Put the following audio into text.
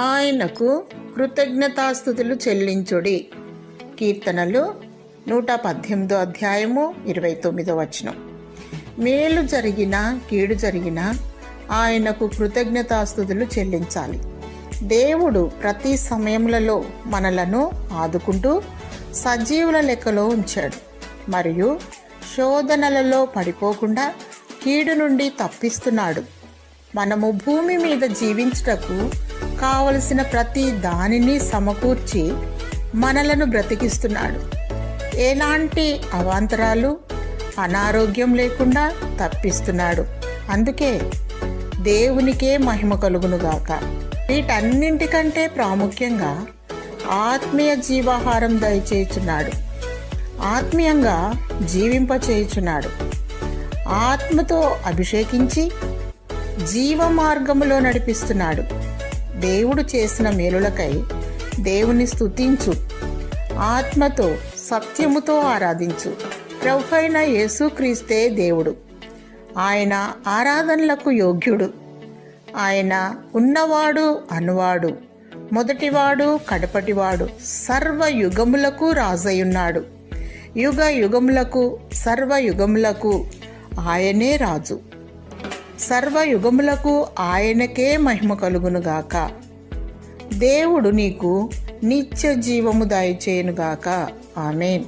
ఆయనకు కృతజ్ఞతాస్తుతులు చెల్లించుడి. కీర్తనలు 118 అధ్యాయము 29 వచనం. మేలు జరిగినా కీడు జరిగినా ఆయనకు కృతజ్ఞతాస్తుతులు చెల్లించాలి. దేవుడు ప్రతి సమయములలో మనలను ఆదుకుంటూ సజీవుల లెక్కలో ఉంచాడు మరియు శోధనలలో పడిపోకుండా కీడు నుండి తప్పిస్తున్నాడు. మనము భూమి మీద జీవించుటకు కావలసిన ప్రతి దానిని సమకూర్చి మనలను బ్రతికిస్తున్నాడు. ఎలాంటి అవాంతరాలు, అనారోగ్యం లేకుండా తప్పిస్తున్నాడు. అందుకే దేవునికే మహిమ కలుగునుగాక. వీటన్నింటికంటే ప్రాముఖ్యంగా ఆత్మీయ జీవాహారం దయచేయుచున్నాడు. ఆత్మీయంగా జీవింపచేయుచున్నాడు. ఆత్మతో అభిషేకించి జీవ మార్గములో నడిపిస్తున్నాడు. దేవుడు చేసిన మేలులకై దేవుని స్తుతించు. ఆత్మతో సత్యముతో ఆరాధించు. ప్రభువైన యేసుక్రీస్తే దేవుడు. ఆయన ఆరాధనలకు యోగ్యుడు. ఆయన ఉన్నవాడు అనువాడు, మొదటివాడు కడపటివాడు, సర్వ యుగములకు రాజయున్నాడు. యుగ యుగములకు సర్వ యుగములకు ఆయనే రాజు. సర్వ యుగములకు ఆయనకే మహిమ కలుగునుగాక. దేవుడు నీకు నిత్య జీవము దయచేయునుగాక. ఆమేన్.